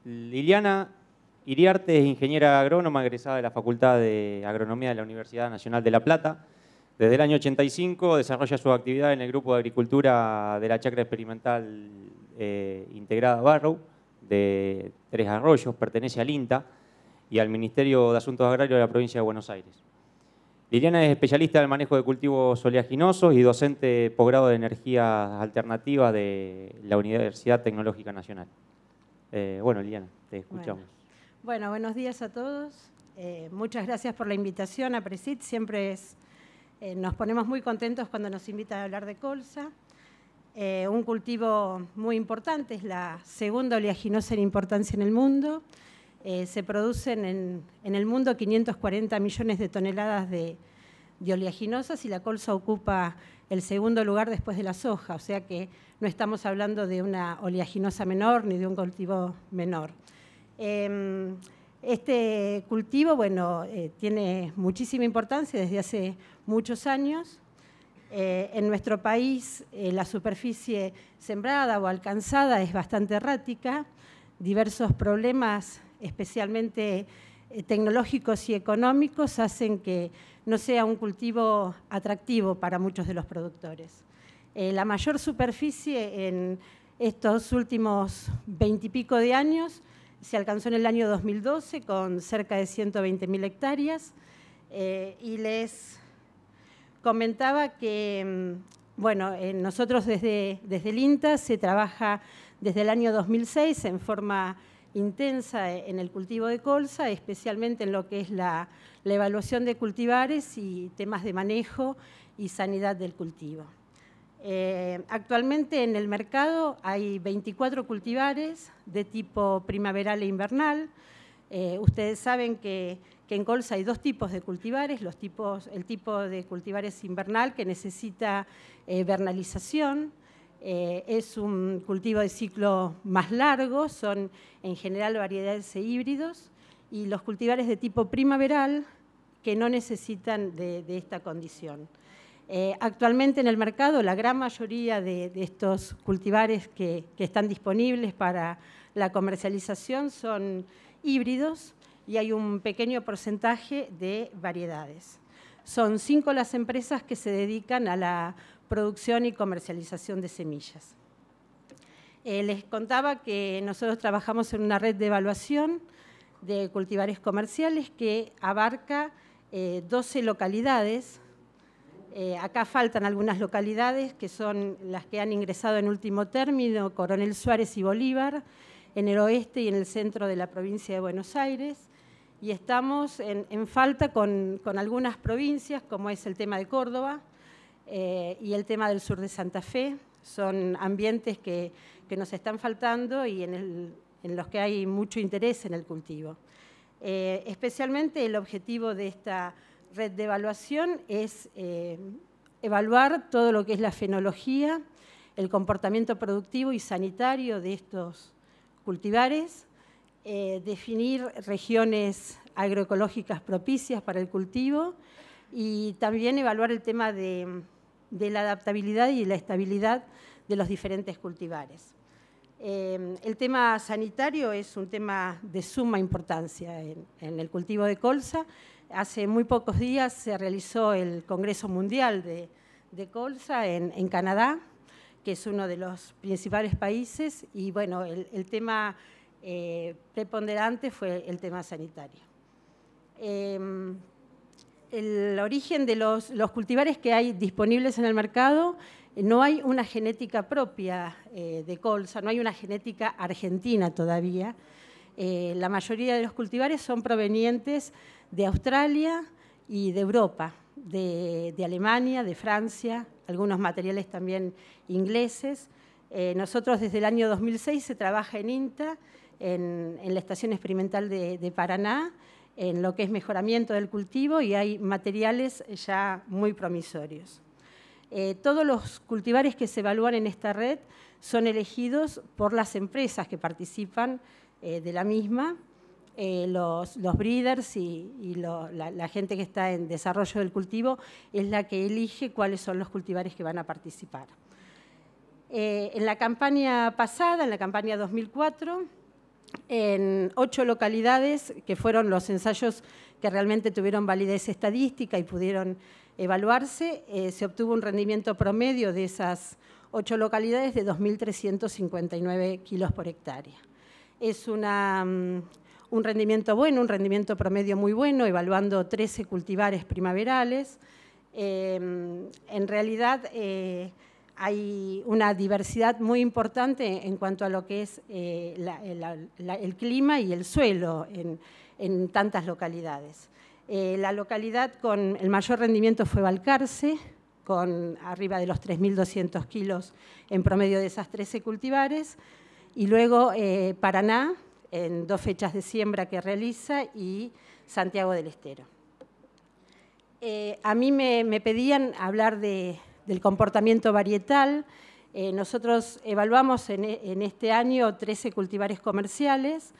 Liliana Iriarte es ingeniera agrónoma egresada de la Facultad de Agronomía de la Universidad Nacional de La Plata. Desde el año 85 desarrolla su actividad en el Grupo de Agricultura de la Chacra Experimental Integrada Barrow, de Tres Arroyos, pertenece al INTA y al Ministerio de Asuntos Agrarios de la Provincia de Buenos Aires. Liliana es especialista en el manejo de cultivos oleaginosos y docente posgrado de energías alternativas de la Universidad Tecnológica Nacional. Bueno, Liliana, te escuchamos. Bueno, buenos días a todos. Muchas gracias por la invitación a Presid. Siempre nos ponemos muy contentos cuando nos invitan a hablar de colza. Un cultivo muy importante, es la segunda oleaginosa en importancia en el mundo. Se producen en el mundo 540 millones de toneladas de oleaginosas y la colza ocupa el segundo lugar después de la soja, o sea que no estamos hablando de una oleaginosa menor ni de un cultivo menor. Este cultivo, bueno, tiene muchísima importancia desde hace muchos años. En nuestro país la superficie sembrada o alcanzada es bastante errática, diversos problemas especialmente tecnológicos y económicos hacen que no sea un cultivo atractivo para muchos de los productores. La mayor superficie en estos últimos 20 y pico de años se alcanzó en el año 2012 con cerca de 120.000 hectáreas y les comentaba que, bueno, nosotros desde el INTA se trabaja desde el año 2006 en forma intensa en el cultivo de colza, especialmente en lo que es la evaluación de cultivares y temas de manejo y sanidad del cultivo. Actualmente en el mercado hay 24 cultivares de tipo primaveral e invernal. Ustedes saben que en colza hay dos tipos de cultivares, el tipo de cultivares invernal que necesita vernalización. Es un cultivo de ciclo más largo, son en general variedades e híbridos, y los cultivares de tipo primaveral que no necesitan de esta condición. Actualmente en el mercado la gran mayoría de estos cultivares que están disponibles para la comercialización son híbridos y hay un pequeño porcentaje de variedades. Son 5 las empresas que se dedican a la producción y comercialización de semillas. Les contaba que nosotros trabajamos en una red de evaluación de cultivares comerciales que abarca 12 localidades. Acá faltan algunas localidades que son las que han ingresado en último término, Coronel Suárez y Bolívar, en el oeste y en el centro de la provincia de Buenos Aires. Y estamos en falta con algunas provincias, como es el tema de Córdoba y el tema del sur de Santa Fe. Son ambientes que nos están faltando y en los que hay mucho interés en el cultivo. Especialmente el objetivo de esta red de evaluación es evaluar todo lo que es la fenología, el comportamiento productivo y sanitario de estos cultivares, definir regiones agroecológicas propicias para el cultivo y también evaluar el tema de la adaptabilidad y la estabilidad de los diferentes cultivares. El tema sanitario es un tema de suma importancia en el cultivo de colza. Hace muy pocos días se realizó el Congreso Mundial de Colza en Canadá, que es uno de los principales países, y bueno, el tema preponderante fue el tema sanitario. El origen de los cultivares que hay disponibles en el mercado, no hay una genética propia de colza, no hay una genética argentina todavía. La mayoría de los cultivares son provenientes de Australia y de Europa, de Alemania, de Francia, algunos materiales también ingleses. Nosotros desde el año 2006 se trabaja en INTA, en la Estación Experimental de Paraná, en lo que es mejoramiento del cultivo y hay materiales ya muy promisorios. Todos los cultivares que se evalúan en esta red son elegidos por las empresas que participan de la misma, los breeders y la gente que está en desarrollo del cultivo es la que elige cuáles son los cultivares que van a participar. En la campaña pasada, en la campaña 2004, en 8 localidades, que fueron los ensayos que realmente tuvieron validez estadística y pudieron evaluarse, se obtuvo un rendimiento promedio de esas 8 localidades de 2.359 kilos por hectárea. Es un rendimiento bueno, un rendimiento promedio muy bueno, evaluando 13 cultivares primaverales. En realidad hay una diversidad muy importante en cuanto a lo que es el clima y el suelo en tantas localidades. La localidad con el mayor rendimiento fue Balcarce, con arriba de los 3.200 kilos en promedio de esas 13 cultivares, y luego Paraná, en 2 fechas de siembra que realiza, y Santiago del Estero. A mí me pedían hablar del comportamiento varietal. Nosotros evaluamos en este año 13 cultivares comerciales,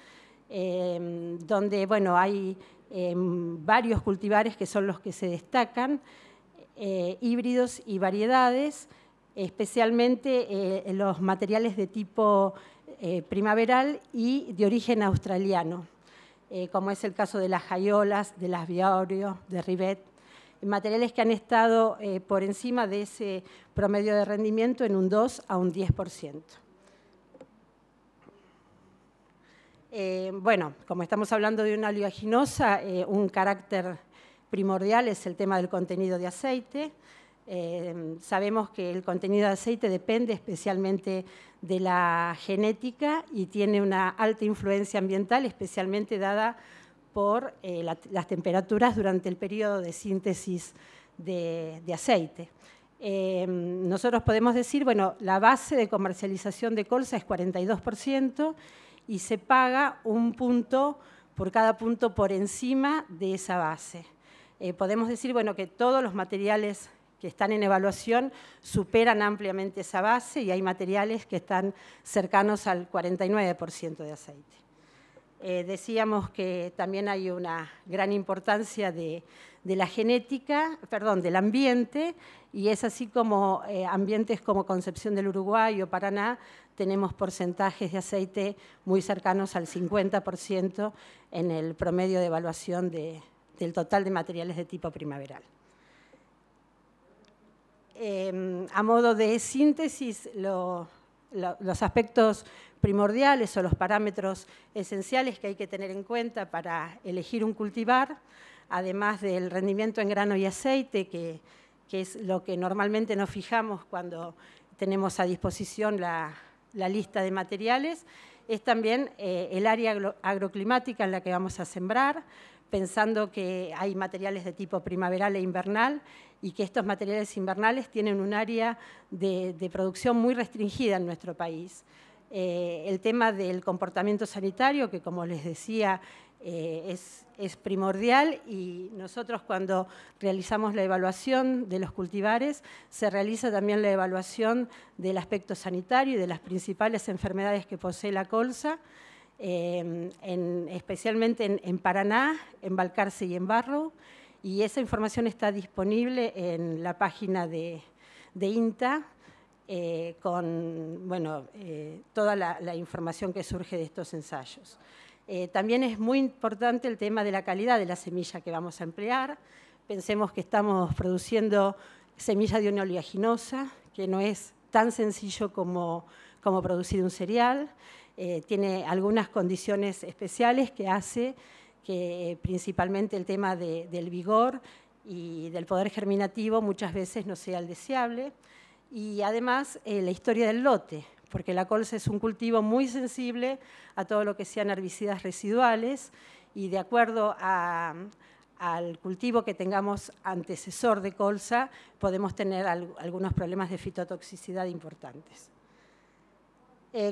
donde bueno, hay varios cultivares que son los que se destacan, híbridos y variedades, especialmente los materiales de tipo primaveral y de origen australiano, como es el caso de las Jaiolas, de las Viaurio, de Rivet, materiales que han estado por encima de ese promedio de rendimiento en un 2 a un 10%. Bueno, como estamos hablando de una oleaginosa, un carácter primordial es el tema del contenido de aceite. Sabemos que el contenido de aceite depende especialmente de la genética y tiene una alta influencia ambiental, especialmente dada por las temperaturas durante el periodo de síntesis de aceite. Nosotros podemos decir, bueno, la base de comercialización de colza es 42% y se paga un punto por cada punto por encima de esa base. Podemos decir, bueno, que todos los materiales que están en evaluación superan ampliamente esa base y hay materiales que están cercanos al 49% de aceite. Decíamos que también hay una gran importancia de la genética, perdón, del ambiente, y es así como ambientes como Concepción del Uruguay o Paraná tenemos porcentajes de aceite muy cercanos al 50% en el promedio de evaluación del total de materiales de tipo primaveral. A modo de síntesis, los aspectos primordiales o los parámetros esenciales que hay que tener en cuenta para elegir un cultivar, además del rendimiento en grano y aceite, que es lo que normalmente nos fijamos cuando tenemos a disposición la lista de materiales, es también el área agroclimática en la que vamos a sembrar, pensando que hay materiales de tipo primaveral e invernal y que estos materiales invernales tienen un área de producción muy restringida en nuestro país. El tema del comportamiento sanitario, que como les decía, es primordial, y nosotros cuando realizamos la evaluación de los cultivares, se realiza también la evaluación del aspecto sanitario y de las principales enfermedades que posee la colza, especialmente en Paraná, en Balcarce y en Barrow, y esa información está disponible en la página de INTA, con bueno, toda la información que surge de estos ensayos. También es muy importante el tema de la calidad de la semilla que vamos a emplear. Pensemos que estamos produciendo semilla de una oleaginosa, que no es tan sencillo como producir un cereal. Tiene algunas condiciones especiales que hace que principalmente el tema del vigor y del poder germinativo muchas veces no sea el deseable. Y además la historia del lote, porque la colza es un cultivo muy sensible a todo lo que sean herbicidas residuales, y de acuerdo al cultivo que tengamos antecesor de colza, podemos tener algunos problemas de fitotoxicidad importantes.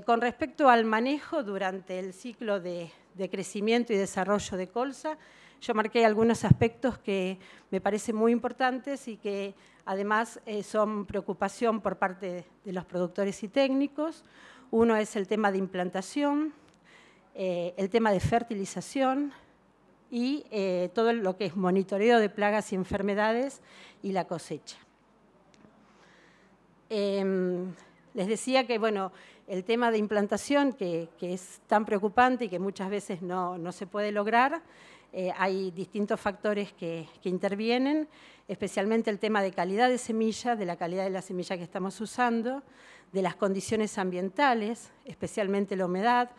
Con respecto al manejo durante el ciclo de crecimiento y desarrollo de colza, yo marqué algunos aspectos que me parecen muy importantes y que además son preocupación por parte de los productores y técnicos. Uno es el tema de implantación, el tema de fertilización y todo lo que es monitoreo de plagas y enfermedades y la cosecha. Les decía que, bueno, el tema de implantación, que es tan preocupante y que muchas veces no se puede lograr, hay distintos factores que intervienen, especialmente el tema de calidad de semilla, de la calidad de la semilla que estamos usando, de las condiciones ambientales, especialmente la humedad.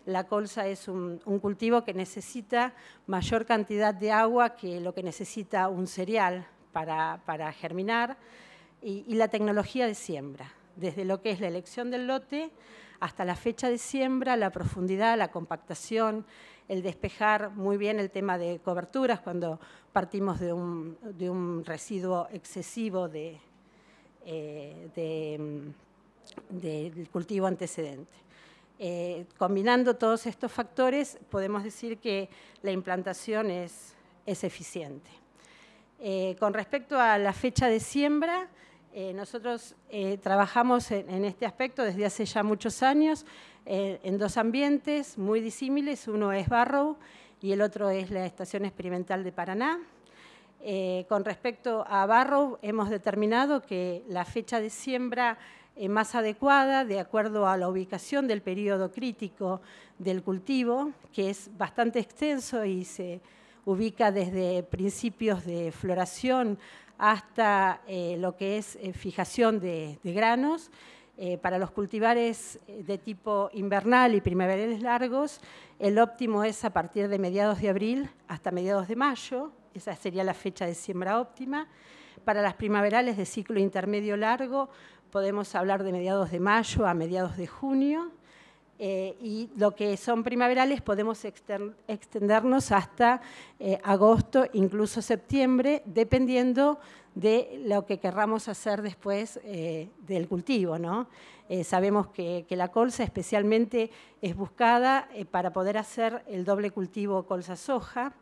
La colza es un cultivo que necesita mayor cantidad de agua que lo que necesita un cereal para germinar, y la tecnología de siembra, desde lo que es la elección del lote hasta la fecha de siembra, la profundidad, la compactación, el despejar muy bien el tema de coberturas cuando partimos de un residuo excesivo del cultivo antecedente. Combinando todos estos factores, podemos decir que la implantación es eficiente. Con respecto a la fecha de siembra, nosotros trabajamos en este aspecto desde hace ya muchos años en dos ambientes muy disímiles. Uno es Barrow y el otro es la Estación Experimental de Paraná. Con respecto a Barrow, hemos determinado que la fecha de siembra más adecuada, de acuerdo a la ubicación del periodo crítico del cultivo, que es bastante extenso y se ubica desde principios de floración hasta lo que es fijación de granos. Para los cultivares de tipo invernal y primaverales largos, el óptimo es a partir de mediados de abril hasta mediados de mayo. Esa sería la fecha de siembra óptima. Para las primaverales de ciclo intermedio largo, podemos hablar de mediados de mayo a mediados de junio. Y lo que son primaverales podemos extendernos hasta agosto, incluso septiembre, dependiendo de lo que querramos hacer después del cultivo, ¿no? Sabemos que la colza especialmente es buscada para poder hacer el doble cultivo colza-soja.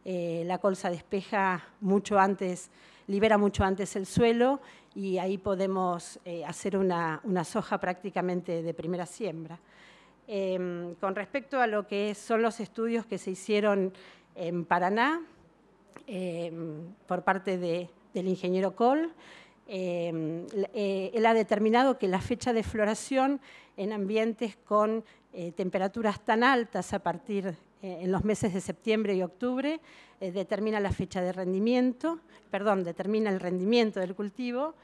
La colza despeja mucho antes, libera mucho antes el suelo y ahí podemos hacer una soja prácticamente de primera siembra. Con respecto a lo que son los estudios que se hicieron en Paraná por parte del ingeniero Coll, él ha determinado que la fecha de floración en ambientes con temperaturas tan altas a partir en los meses de septiembre y octubre determina la fecha de rendimiento, determina el rendimiento del cultivo,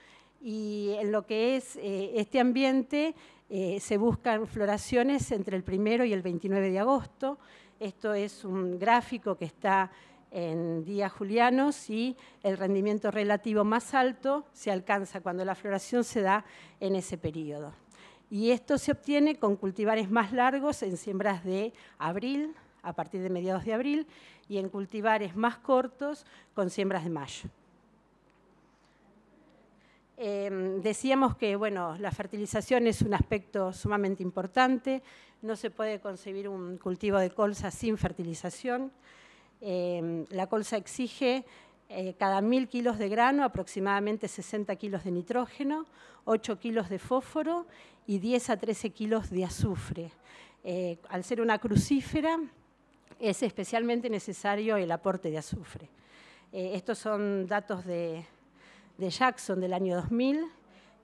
y en lo que es este ambiente se buscan floraciones entre el 1 y el 29 de agosto. Esto es un gráfico que está en días julianos y el rendimiento relativo más alto se alcanza cuando la floración se da en ese periodo. Y esto se obtiene con cultivares más largos en siembras de abril, a partir de mediados de abril, y en cultivares más cortos con siembras de mayo. Decíamos que la fertilización es un aspecto sumamente importante, no se puede concebir un cultivo de colza sin fertilización. La colza exige cada 1000 kilos de grano aproximadamente 60 kilos de nitrógeno, 8 kilos de fósforo y 10 a 13 kilos de azufre. Al ser una crucífera es especialmente necesario el aporte de azufre. Estos son datos de Jackson del año 2000,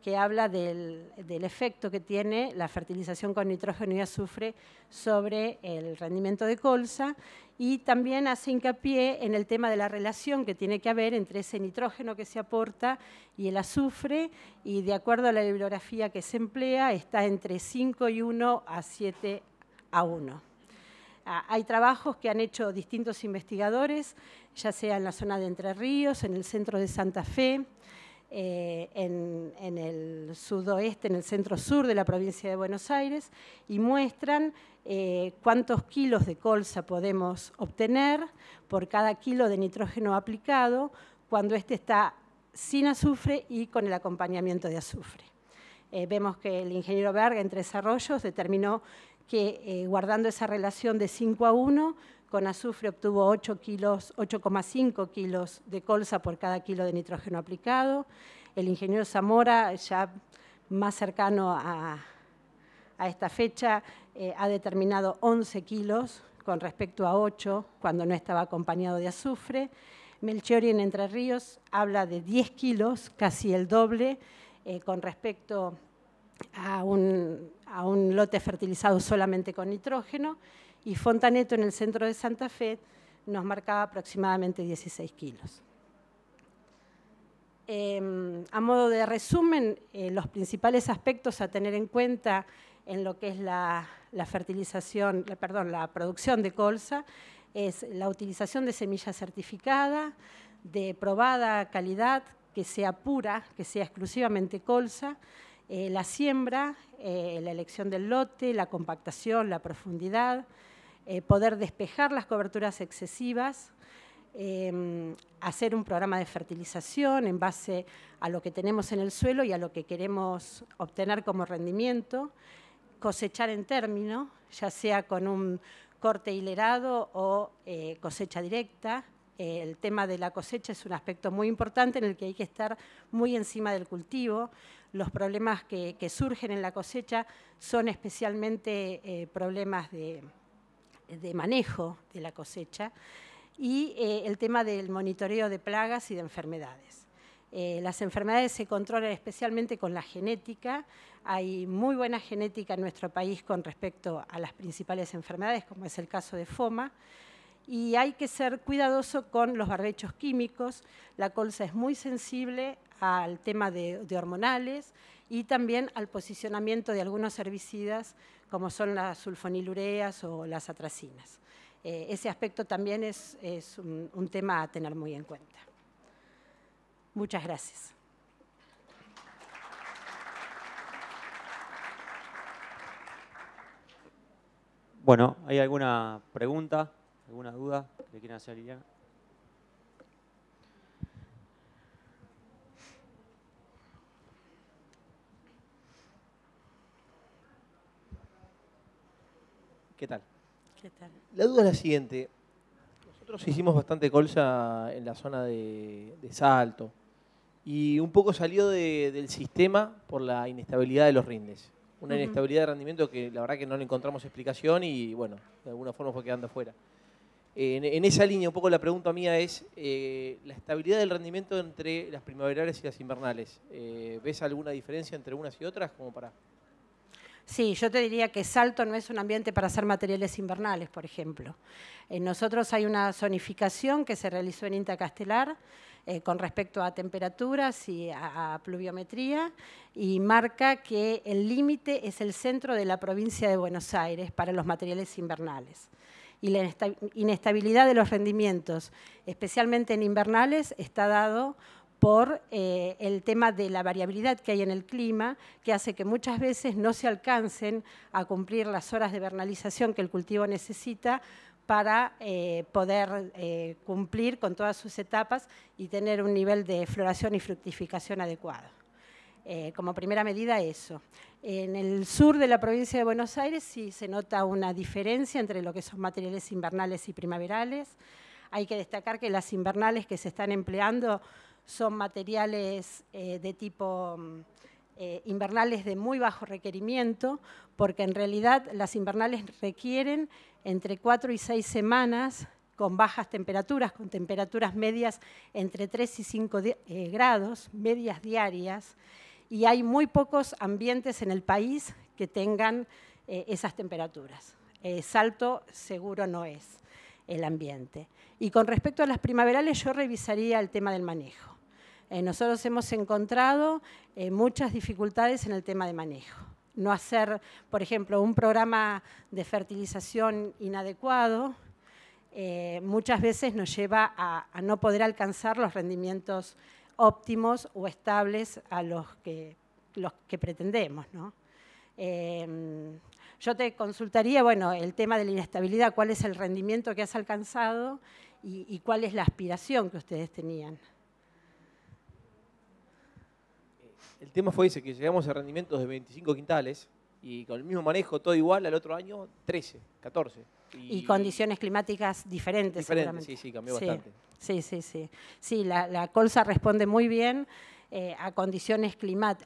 que habla del efecto que tiene la fertilización con nitrógeno y azufre sobre el rendimiento de colza, y también hace hincapié en el tema de la relación que tiene que haber entre ese nitrógeno que se aporta y el azufre, y de acuerdo a la bibliografía que se emplea está entre 5:1 a 7:1. Hay trabajos que han hecho distintos investigadores, ya sea en la zona de Entre Ríos, en el centro de Santa Fe, en el sudoeste, en el centro sur de la provincia de Buenos Aires, y muestran cuántos kilos de colza podemos obtener por cada kilo de nitrógeno aplicado cuando este está sin azufre y con el acompañamiento de azufre. Vemos que el ingeniero Berga en Tres Arroyos determinó que guardando esa relación de 5:1, con azufre obtuvo 8,5 kilos de colza por cada kilo de nitrógeno aplicado. El ingeniero Zamora, ya más cercano a esta fecha, ha determinado 11 kilos con respecto a 8 cuando no estaba acompañado de azufre. Melchiori en Entre Ríos habla de 10 kilos, casi el doble, con respecto a un lote fertilizado solamente con nitrógeno, y Fontaneto en el centro de Santa Fe nos marcaba aproximadamente 16 kilos. A modo de resumen, los principales aspectos a tener en cuenta en lo que es la producción de colza es la utilización de semilla certificada, de probada calidad, que sea pura, que sea exclusivamente colza, la siembra, la elección del lote, la compactación, la profundidad, poder despejar las coberturas excesivas, hacer un programa de fertilización en base a lo que tenemos en el suelo y a lo que queremos obtener como rendimiento, cosechar en término, ya sea con un corte hilerado o cosecha directa. El tema de la cosecha es un aspecto muy importante en el que hay que estar muy encima del cultivo. Los problemas que surgen en la cosecha son especialmente problemas de manejo de la cosecha y el tema del monitoreo de plagas y de enfermedades. Las enfermedades se controlan especialmente con la genética. Hay muy buena genética en nuestro país con respecto a las principales enfermedades, como es el caso de FOMA, y hay que ser cuidadoso con los barbechos químicos. La colza es muy sensible al tema de hormonales y también al posicionamiento de algunos herbicidas como son las sulfonilureas o las atracinas. Ese aspecto también es un tema a tener muy en cuenta. Muchas gracias. Bueno, ¿hay alguna pregunta, alguna duda que quieran hacer, Liliana? ¿Qué tal? ¿Qué tal? La duda es la siguiente. Nosotros hicimos bastante colza en la zona de Salto y un poco salió del sistema por la inestabilidad de los rindes. Una inestabilidad de rendimiento que la verdad que no le encontramos explicación y bueno, de alguna forma fue quedando afuera. En esa línea un poco la pregunta mía es la estabilidad del rendimiento entre las primaverales y las invernales. ¿Ves alguna diferencia entre unas y otras como para...? Sí, yo te diría que Salto no es un ambiente para hacer materiales invernales, por ejemplo. Nosotros hay una zonificación que se realizó en INTA Castelar con respecto a temperaturas y a pluviometría y marca que el límite es el centro de la provincia de Buenos Aires para los materiales invernales. Y la inestabilidad de los rendimientos, especialmente en invernales, está dado por el tema de la variabilidad que hay en el clima, que hace que muchas veces no se alcancen a cumplir las horas de vernalización que el cultivo necesita para poder cumplir con todas sus etapas y tener un nivel de floración y fructificación adecuado. Como primera medida eso. En el sur de la provincia de Buenos Aires sí se nota una diferencia entre lo que son materiales invernales y primaverales. Hay que destacar que las invernales que se están empleando son materiales de tipo invernales de muy bajo requerimiento, porque en realidad las invernales requieren entre 4 y 6 semanas con bajas temperaturas, con temperaturas medias entre 3 y 5 grados, medias diarias, y hay muy pocos ambientes en el país que tengan esas temperaturas. Salto seguro no es el ambiente. Y con respecto a las primaverales, yo revisaría el tema del manejo. Nosotros hemos encontrado muchas dificultades en el tema de manejo. No hacer, por ejemplo, un programa de fertilización inadecuado muchas veces nos lleva a no poder alcanzar los rendimientos óptimos o estables a los que pretendemos, ¿no? Yo te consultaría, bueno, el tema de la inestabilidad, cuál es el rendimiento que has alcanzado y cuál es la aspiración que ustedes tenían. El tema fue ese, que llegamos a rendimientos de 25 quintales y con el mismo manejo, todo igual, al otro año 13, 14. Y condiciones climáticas diferentes, seguramente. Sí, cambió bastante. Sí. Sí, la colza responde muy bien a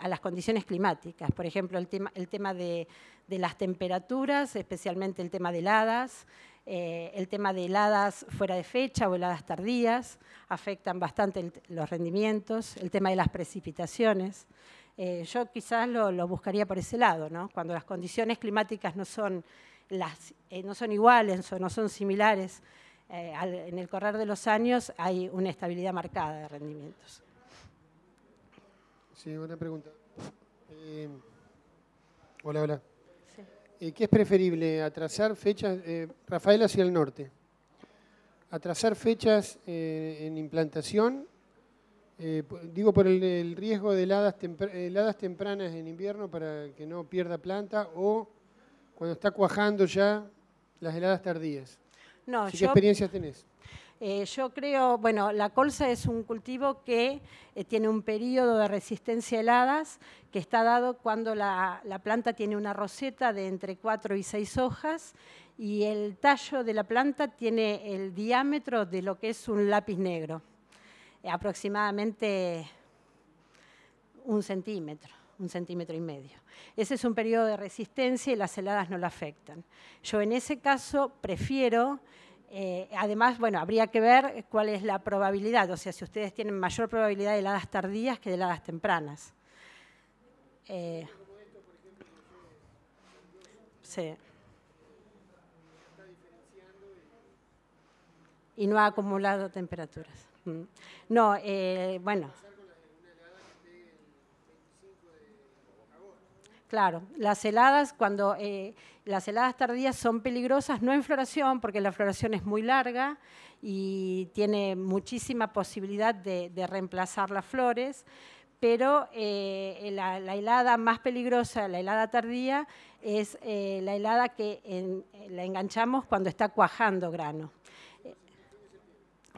las condiciones climáticas. Por ejemplo, el tema de las temperaturas, especialmente el tema de heladas, el tema de heladas fuera de fecha o heladas tardías, afectan bastante los rendimientos, el tema de las precipitaciones. Yo quizás lo buscaría por ese lado, ¿no? Cuando las condiciones climáticas no son iguales o no son similares, en el correr de los años hay una estabilidad marcada de rendimientos. Sí, buena pregunta. Hola. Sí. ¿Qué es preferible? ¿Atrasar fechas? Rafael hacia el norte. ¿Atrasar fechas en implantación? Digo por el riesgo de heladas tempranas en invierno para que no pierda planta, o cuando está cuajando ya las heladas tardías. No, ¿Qué experiencias tenés? Yo creo, bueno, la colza es un cultivo que tiene un periodo de resistencia a heladas que está dado cuando la planta tiene una roseta de entre 4 y 6 hojas y el tallo de la planta tiene el diámetro de lo que es un lápiz negro, aproximadamente 1 centímetro. 1,5 centímetros. Ese es un periodo de resistencia y las heladas no lo afectan. Yo en ese caso prefiero, además, bueno, habría que ver cuál es la probabilidad, o sea, si ustedes tienen mayor probabilidad de heladas tardías que de heladas tempranas. Sí. Y no ha acumulado temperaturas. No, bueno. Claro, las heladas, las heladas tardías son peligrosas, no en floración, porque la floración es muy larga y tiene muchísima posibilidad de reemplazar las flores, pero la helada más peligrosa, la helada tardía, es la helada que la enganchamos cuando está cuajando grano.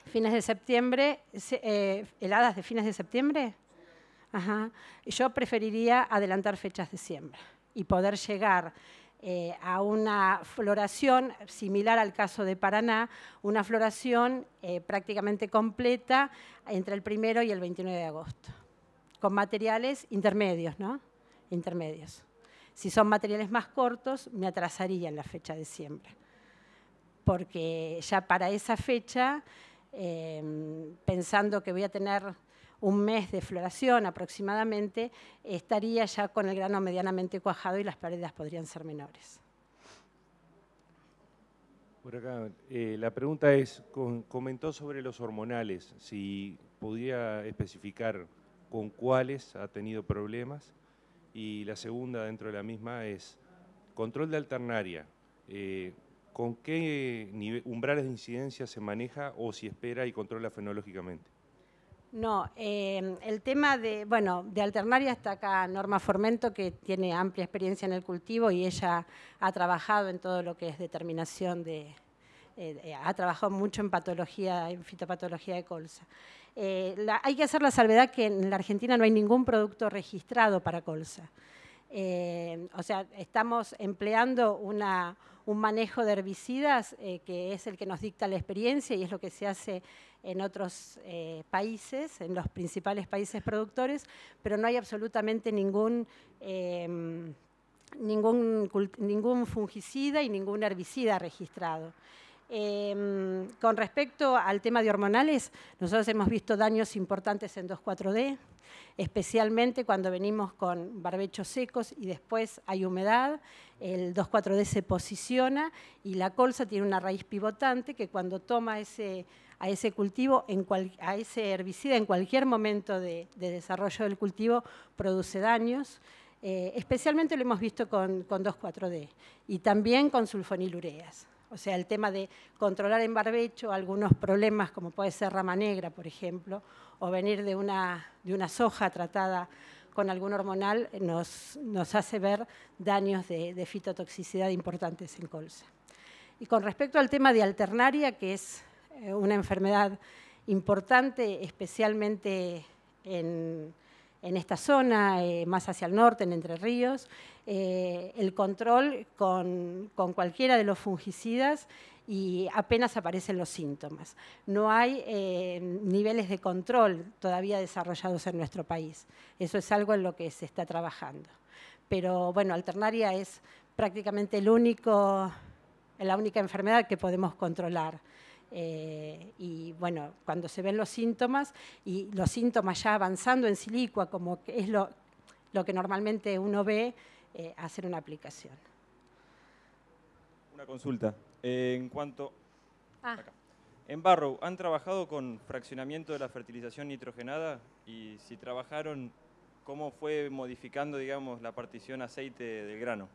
Fines de septiembre, heladas de fines de septiembre. Ajá. Yo preferiría adelantar fechas de siembra y poder llegar a una floración similar al caso de Paraná, una floración prácticamente completa entre el 1 y el 29 de agosto, con materiales intermedios, ¿no? Intermedios. Si son materiales más cortos, me atrasaría en la fecha de siembra, porque ya para esa fecha, pensando que voy a tener un mes de floración aproximadamente, estaría ya con el grano medianamente cuajado y las pérdidas podrían ser menores. Por acá, la pregunta es, comentó sobre los hormonales, si podría especificar con cuáles ha tenido problemas, y la segunda dentro de la misma es, control de alternaria, ¿con qué umbrales de incidencia se maneja o si espera y controla fenológicamente? No, el tema de alternaria está acá Norma Formento, que tiene amplia experiencia en el cultivo y ella ha trabajado en todo lo que es determinación ha trabajado mucho en patología, en fitopatología de colza. Hay que hacer la salvedad que en la Argentina no hay ningún producto registrado para colza. O sea, estamos empleando un manejo de herbicidas que es el que nos dicta la experiencia y es lo que se hace en otros países, en los principales países productores, pero no hay absolutamente ningún fungicida y ningún herbicida registrado. Con respecto al tema de hormonales, nosotros hemos visto daños importantes en 2,4-D, especialmente cuando venimos con barbechos secos y después hay humedad, el 2,4-D se posiciona y la colza tiene una raíz pivotante que cuando toma a ese cultivo, a ese herbicida en cualquier momento de desarrollo del cultivo produce daños. Especialmente lo hemos visto con 2,4-D y también con sulfonilureas. O sea, el tema de controlar en barbecho algunos problemas como puede ser rama negra, por ejemplo, o venir de una soja tratada con algún hormonal, nos hace ver daños de fitotoxicidad importantes en colza. Y con respecto al tema de alternaria, que es una enfermedad importante, especialmente en esta zona, más hacia el norte, en Entre Ríos, el control con cualquiera de los fungicidas y apenas aparecen los síntomas. No hay niveles de control todavía desarrollados en nuestro país. Eso es algo en lo que se está trabajando. Pero bueno, alternaria es prácticamente la única enfermedad que podemos controlar. Y bueno, cuando se ven los síntomas y los síntomas ya avanzando en silicua, como que es lo que normalmente uno ve hacer una aplicación. Una consulta. En cuanto... Acá. En Barrow, ¿han trabajado con fraccionamiento de la fertilización nitrogenada? Y si trabajaron, ¿cómo fue modificando, digamos, la partición aceite del grano?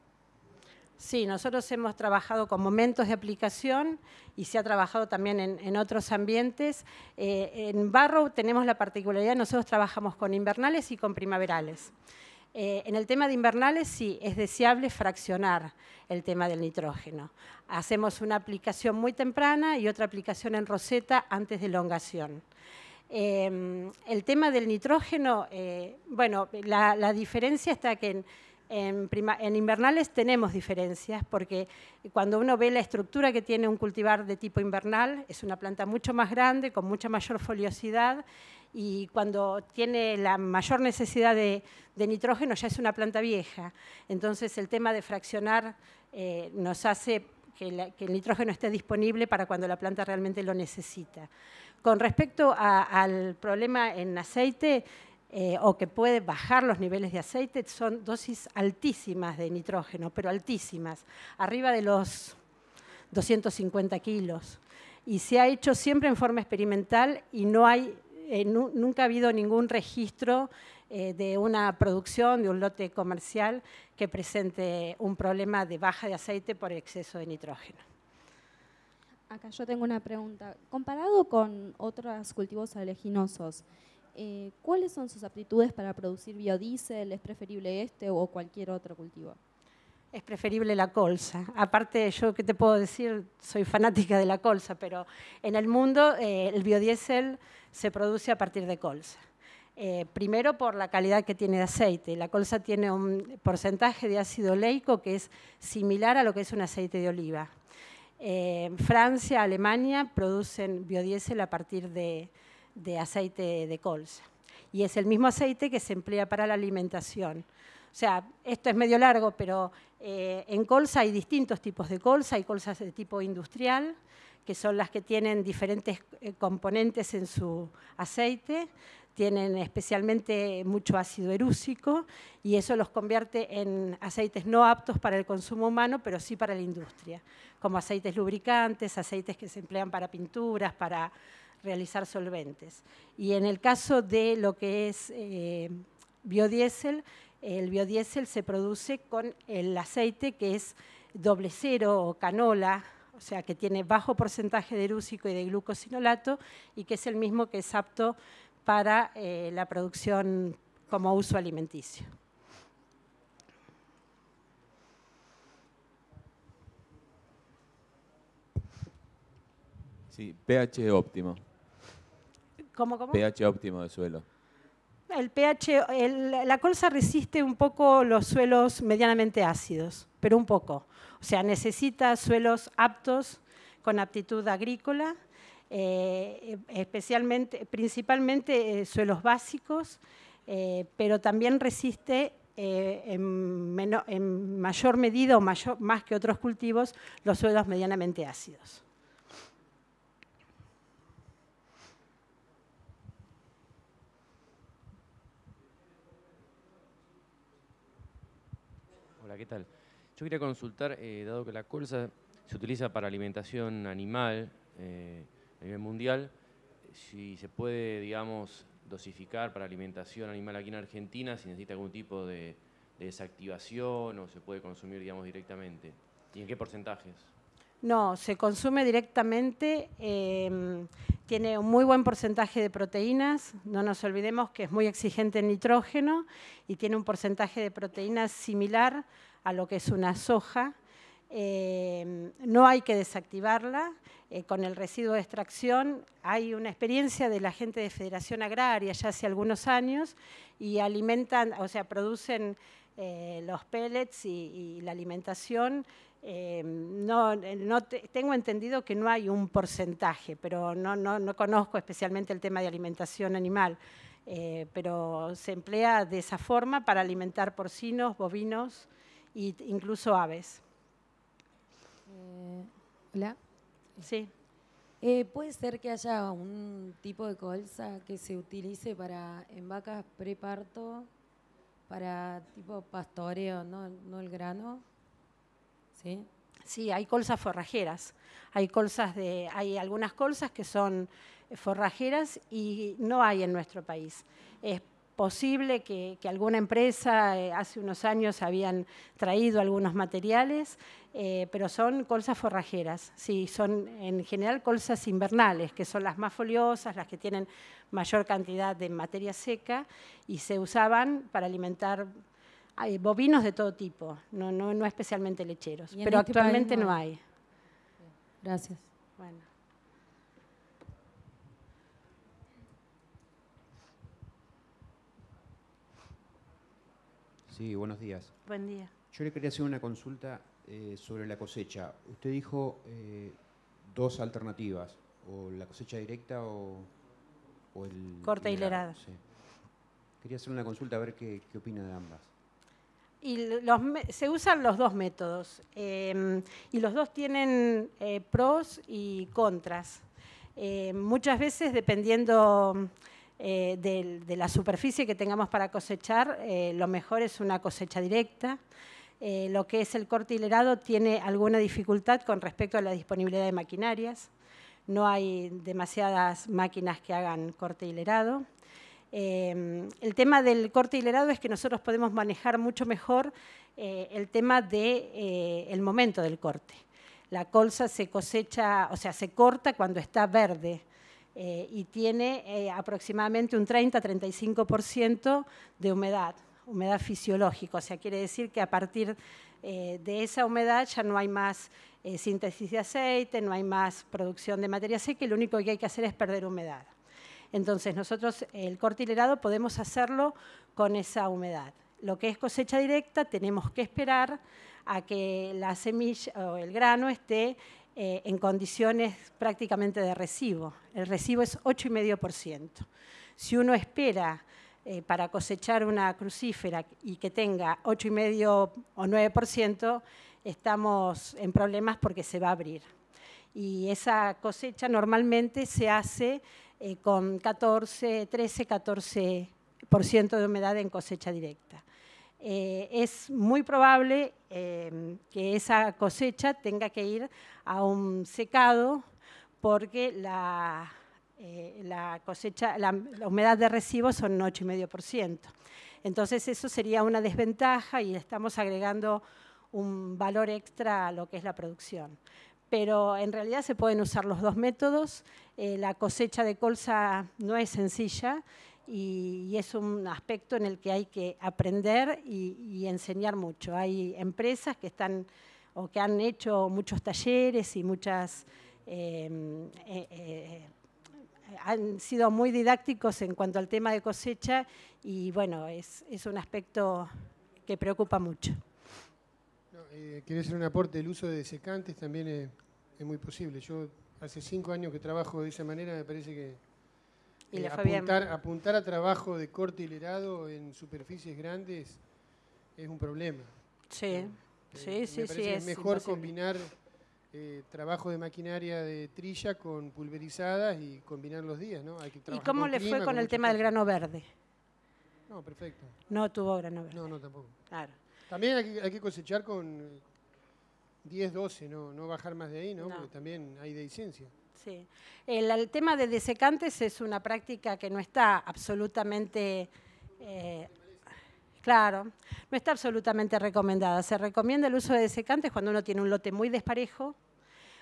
Sí, nosotros hemos trabajado con momentos de aplicación y se ha trabajado también en otros ambientes. En Barrow tenemos la particularidad, nosotros trabajamos con invernales y con primaverales. En el tema de invernales sí, es deseable fraccionar el tema del nitrógeno. Hacemos una aplicación muy temprana y otra aplicación en roseta antes de elongación. El tema del nitrógeno, bueno, la diferencia está que en invernales tenemos diferencias porque cuando uno ve la estructura que tiene un cultivar de tipo invernal, es una planta mucho más grande, con mucha mayor foliosidad, y cuando tiene la mayor necesidad de nitrógeno ya es una planta vieja. Entonces el tema de fraccionar nos hace que el nitrógeno esté disponible para cuando la planta realmente lo necesita. Con respecto al problema en aceite, o que puede bajar los niveles de aceite, son dosis altísimas de nitrógeno, pero altísimas, arriba de los 250 kilos. Y se ha hecho siempre en forma experimental y no hay, nunca ha habido ningún registro de una producción, de un lote comercial que presente un problema de baja de aceite por exceso de nitrógeno. Acá yo tengo una pregunta. Comparado con otros cultivos oleaginosos, ¿cuáles son sus aptitudes para producir biodiesel? ¿Es preferible este o cualquier otro cultivo? Es preferible la colza. Aparte, yo, ¿qué te puedo decir? Soy fanática de la colza, pero en el mundo el biodiesel se produce a partir de colza. Primero por la calidad que tiene de aceite. La colza tiene un porcentaje de ácido oleico que es similar a lo que es un aceite de oliva. Francia, Alemania producen biodiesel a partir de aceite de colza. Y es el mismo aceite que se emplea para la alimentación. O sea, esto es medio largo, pero en colza hay distintos tipos de colza. Hay colzas de tipo industrial, que son las que tienen diferentes componentes en su aceite. Tienen especialmente mucho ácido erúsico y eso los convierte en aceites no aptos para el consumo humano, pero sí para la industria, como aceites lubricantes, aceites que se emplean para pinturas, para realizar solventes. Y en el caso de lo que es biodiesel, el biodiesel se produce con el aceite que es doble cero o canola, o sea, que tiene bajo porcentaje de erúsico y de glucosinolato y que es el mismo que es apto para la producción como uso alimenticio. Sí, pH óptimo. ¿Cómo? pH óptimo de suelo. El pH, la colza resiste un poco los suelos medianamente ácidos, pero un poco. O sea, necesita suelos aptos, con aptitud agrícola, principalmente suelos básicos, pero también resiste en mayor medida o más que otros cultivos los suelos medianamente ácidos. Hola, ¿qué tal? Yo quería consultar, dado que la colza se utiliza para alimentación animal a nivel mundial, si se puede, digamos, dosificar para alimentación animal aquí en Argentina, si necesita algún tipo de desactivación o se puede consumir, digamos, directamente. ¿Y en qué porcentajes? No, se consume directamente, tiene un muy buen porcentaje de proteínas, no nos olvidemos que es muy exigente en nitrógeno y tiene un porcentaje de proteínas similar a lo que es una soja. No hay que desactivarla, con el residuo de extracción hay una experiencia de la gente de Federación Agraria ya hace algunos años y alimentan, o sea, producen los pellets y la alimentación. Tengo entendido que no hay un porcentaje, pero no conozco especialmente el tema de alimentación animal, pero se emplea de esa forma para alimentar porcinos, bovinos e incluso aves. Hola. Sí. ¿Puede ser que haya un tipo de colza que se utilice en vacas preparto para tipo pastoreo, no el grano. ¿Sí? Sí, hay colzas forrajeras. Hay algunas colzas que son forrajeras y no hay en nuestro país. Es posible que alguna empresa hace unos años habían traído algunos materiales, pero son colzas forrajeras. Sí, son en general colzas invernales, que son las más foliosas, las que tienen mayor cantidad de materia seca y se usaban para alimentar bovinos de todo tipo, no especialmente lecheros, pero actualmente no hay. Gracias. Bueno. Sí, buenos días. Buen día. Yo le quería hacer una consulta sobre la cosecha. Usted dijo dos alternativas, o la cosecha directa o el corte hilerado. Sí. Quería hacer una consulta a ver qué opina de ambas. Y se usan los dos métodos y los dos tienen pros y contras. Muchas veces, dependiendo de la superficie que tengamos para cosechar, lo mejor es una cosecha directa. Lo que es el corte hilerado tiene alguna dificultad con respecto a la disponibilidad de maquinarias. No hay demasiadas máquinas que hagan corte hilerado. El tema del corte hilerado es que nosotros podemos manejar mucho mejor el tema del momento del corte. La colza se cosecha, o sea, se corta cuando está verde y tiene aproximadamente un 30-35% de humedad fisiológica. O sea, quiere decir que a partir de esa humedad ya no hay más síntesis de aceite, no hay más producción de materia seca y lo único que hay que hacer es perder humedad. Entonces, nosotros el corte hilerado podemos hacerlo con esa humedad. Lo que es cosecha directa, tenemos que esperar a que la semilla o el grano esté en condiciones prácticamente de recibo. El recibo es 8,5%. Si uno espera para cosechar una crucífera y que tenga 8,5 o 9%, estamos en problemas porque se va a abrir. Y esa cosecha normalmente se hace con 13-14% de humedad en cosecha directa. Es muy probable que esa cosecha tenga que ir a un secado porque la humedad de recibo son 8,5%. Entonces eso sería una desventaja y estamos agregando un valor extra a lo que es la producción. Pero en realidad se pueden usar los dos métodos. La cosecha de colza no es sencilla y es un aspecto en el que hay que aprender y enseñar mucho. Hay empresas que están o que han hecho muchos talleres y muchas han sido muy didácticos en cuanto al tema de cosecha y bueno, es un aspecto que preocupa mucho. Quería hacer un aporte. El uso de desecantes también es muy posible. Yo hace 5 años que trabajo de esa manera, me parece que apuntar a trabajo de corte hilerado en superficies grandes es un problema. Sí, sí. Me parece que es mejor combinar trabajo de maquinaria de trilla con pulverizadas y combinar los días, ¿no? Hay que ¿Y cómo le fue con el tema del grano verde? No, perfecto. No tuvo grano verde. No, tampoco. Claro. También hay que cosechar con 10, 12, no bajar más de ahí, ¿no? Porque también hay dehiscencia. Sí. El tema de desecantes es una práctica que no está absolutamente, no está absolutamente recomendada. Se recomienda el uso de desecantes cuando uno tiene un lote muy desparejo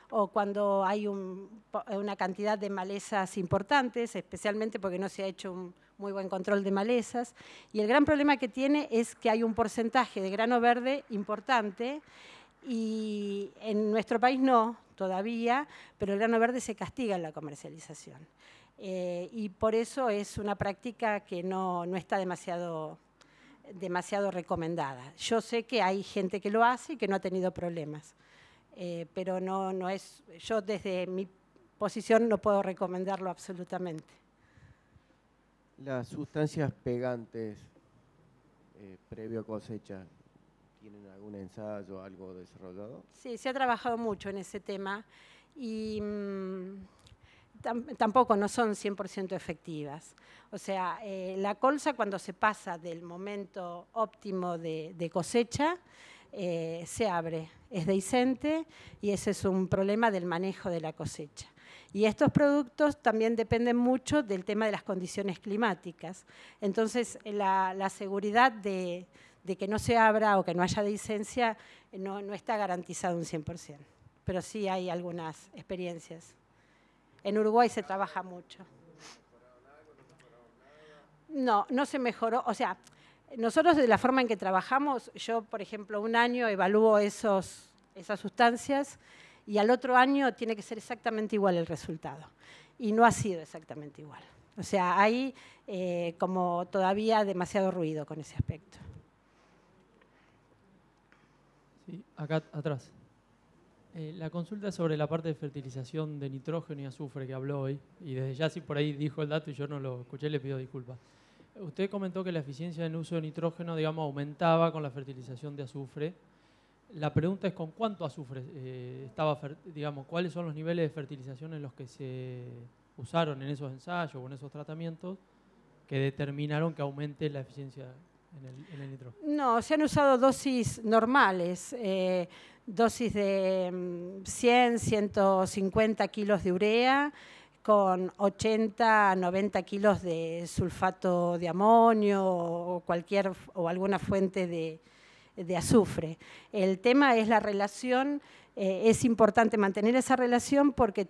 o cuando hay una cantidad de malezas importantes, especialmente porque no se ha hecho un muy buen control de malezas. Y el gran problema que tiene es que hay un porcentaje de grano verde importante y en nuestro país no, todavía, pero el grano verde se castiga en la comercialización. Y por eso es una práctica que no está demasiado recomendada. Yo sé que hay gente que lo hace y que no ha tenido problemas, pero no es, yo desde mi posición no puedo recomendarlo absolutamente. Las sustancias pegantes previo a cosecha, ¿tienen algún ensayo o algo desarrollado? Sí, se ha trabajado mucho en ese tema y tampoco no son 100% efectivas. O sea, la colza cuando se pasa del momento óptimo de cosecha, se abre, es dehiscente y ese es un problema del manejo de la cosecha. Y estos productos también dependen mucho del tema de las condiciones climáticas. Entonces, la seguridad de que no se abra o que no haya dehiscencia no está garantizado un 100%. Pero sí hay algunas experiencias. En Uruguay se trabaja mucho. No, no se mejoró. O sea, nosotros de la forma en que trabajamos, yo, por ejemplo, un año evalúo esas sustancias y al otro año tiene que ser exactamente igual el resultado. Y no ha sido exactamente igual. O sea, hay como todavía demasiado ruido con ese aspecto. Sí, acá atrás. La consulta sobre la parte de fertilización de nitrógeno y azufre que habló hoy, y desde ya si por ahí dijo el dato y yo no lo escuché, le pido disculpas. Usted comentó que la eficiencia en uso de nitrógeno, digamos, aumentaba con la fertilización de azufre. La pregunta es con cuánto azufre digamos, cuáles son los niveles de fertilización en los que se usaron en esos ensayos o en esos tratamientos que determinaron que aumente la eficiencia en el nitrógeno. No, se han usado dosis normales, dosis de 100, 150 kilos de urea con 80, 90 kilos de sulfato de amonio o alguna fuente de azufre. El tema es la relación, es importante mantener esa relación porque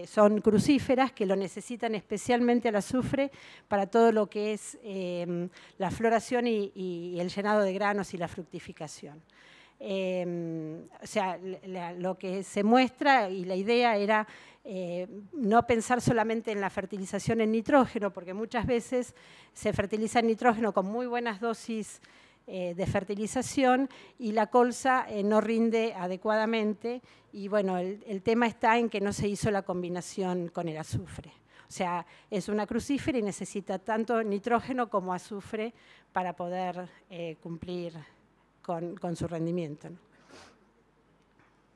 son crucíferas que lo necesitan especialmente al azufre para todo lo que es la floración y el llenado de granos y la fructificación. O sea, lo que se muestra y la idea era no pensar solamente en la fertilización en nitrógeno, porque muchas veces se fertiliza en nitrógeno con muy buenas dosis de fertilización y la colza no rinde adecuadamente y bueno, el tema está en que no se hizo la combinación con el azufre. O sea, es una crucífera y necesita tanto nitrógeno como azufre para poder cumplir con su rendimiento, ¿no?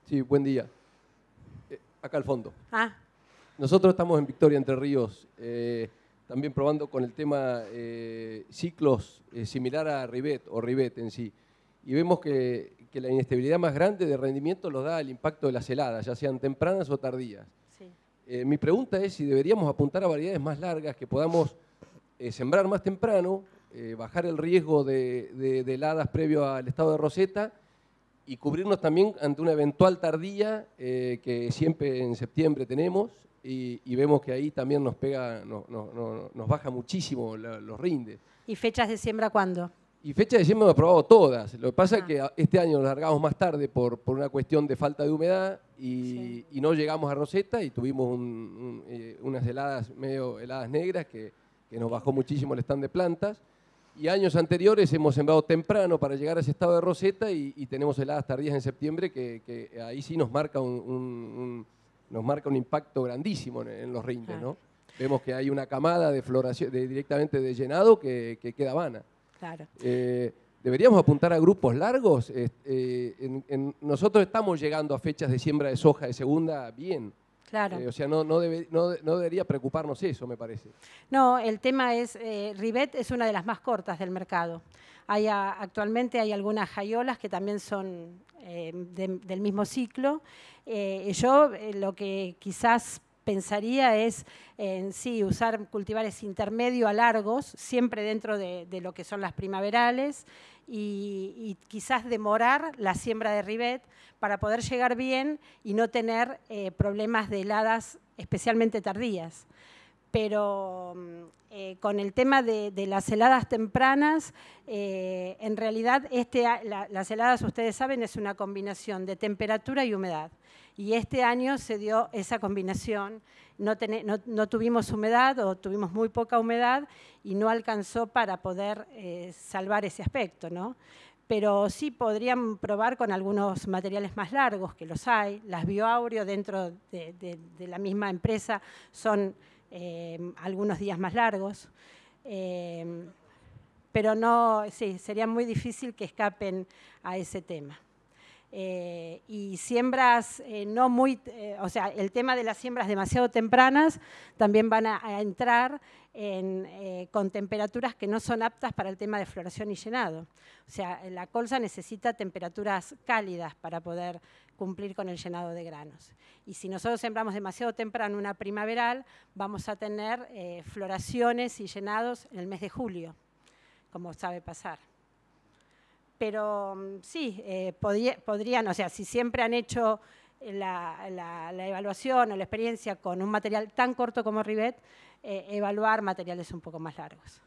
Sí, buen día. Acá al fondo. Ah. Nosotros estamos en Victoria, Entre Ríos, también probando con el tema ciclos similar a Rivet o Rivet en sí. Y vemos que la inestabilidad más grande de rendimiento los da el impacto de las heladas, ya sean tempranas o tardías. Sí. Mi pregunta es si deberíamos apuntar a variedades más largas que podamos sembrar más temprano, bajar el riesgo de heladas previo al estado de roseta y cubrirnos también ante una eventual tardía que siempre en septiembre tenemos y vemos que ahí también nos pega, nos baja muchísimo los rindes. ¿Y fechas de siembra cuándo? Y fecha de siembra hemos probado todas. Lo que pasa es que este año nos largamos más tarde por una cuestión de falta de humedad y no llegamos a roseta y tuvimos unas heladas, medio heladas negras que nos bajó muchísimo el stand de plantas. Y años anteriores hemos sembrado temprano para llegar a ese estado de roseta y tenemos heladas tardías en septiembre que ahí sí nos marca un impacto grandísimo en los rindes, claro. ¿no? Vemos que hay una camada de floración directamente de llenado que queda vana. Claro. ¿Deberíamos apuntar a grupos largos? Nosotros estamos llegando a fechas de siembra de soja de segunda bien. Claro. O sea, no debería preocuparnos eso, me parece. No, el tema es, Rivet es una de las más cortas del mercado. Actualmente hay algunas jayolas que también son del mismo ciclo. Yo lo que quizás pensaría es en sí usar cultivares intermedio a largos, siempre dentro de lo que son las primaverales y quizás demorar la siembra de Rivet para poder llegar bien y no tener problemas de heladas especialmente tardías. Pero con el tema de las heladas tempranas, en realidad las heladas, ustedes saben, es una combinación de temperatura y humedad. Y este año se dio esa combinación, no tuvimos humedad o tuvimos muy poca humedad y no alcanzó para poder salvar ese aspecto, ¿no? Pero sí podrían probar con algunos materiales más largos, que los hay. Las BioAureo dentro de la misma empresa son algunos días más largos. Pero no, sí, sería muy difícil que escapen a ese tema. Y siembras no muy, o sea, el tema de las siembras demasiado tempranas también van a entrar con temperaturas que no son aptas para el tema de floración y llenado. O sea, la colza necesita temperaturas cálidas para poder cumplir con el llenado de granos. Y si nosotros sembramos demasiado temprano una primaveral, vamos a tener floraciones y llenados en el mes de julio, como sabe pasar. Pero sí, podrían, o sea, si siempre han hecho la evaluación o la experiencia con un material tan corto como Rivet, evaluar materiales un poco más largos.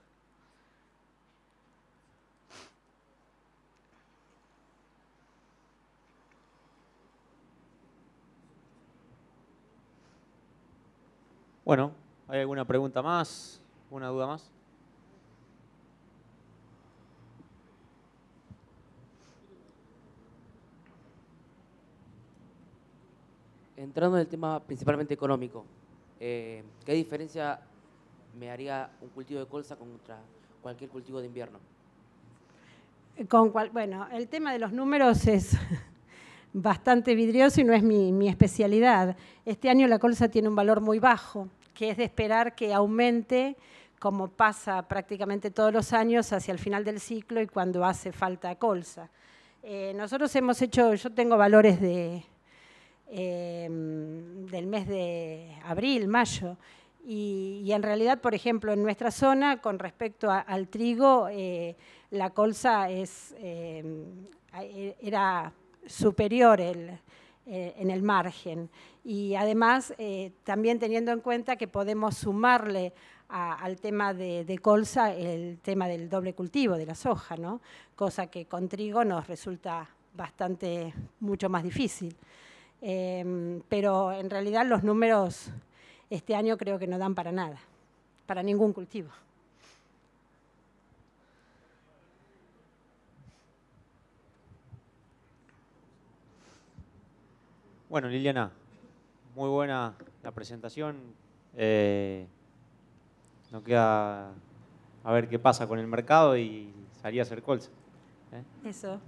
Bueno, ¿hay alguna pregunta más? ¿Una duda más? Entrando en el tema principalmente económico, ¿qué diferencia me haría un cultivo de colza contra cualquier cultivo de invierno? Bueno, el tema de los números es bastante vidrioso y no es mi especialidad. Este año la colza tiene un valor muy bajo, que es de esperar que aumente, como pasa prácticamente todos los años, hacia el final del ciclo y cuando hace falta colza. Nosotros hemos hecho, yo tengo valores del mes de abril, mayo, y en realidad, por ejemplo, en nuestra zona, con respecto al trigo, la colza era superior en el margen. Y además, también teniendo en cuenta que podemos sumarle al tema de colza el tema del doble cultivo de la soja, ¿no? Cosa que con trigo nos resulta mucho más difícil. Pero en realidad los números este año creo que no dan para nada, para ningún cultivo. Bueno, Liliana, muy buena la presentación. Nos queda a ver qué pasa con el mercado y salir a hacer colza. Eso,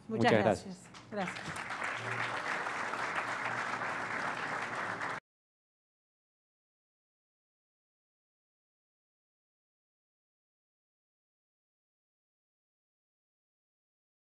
muchas Muchas gracias. Gracias.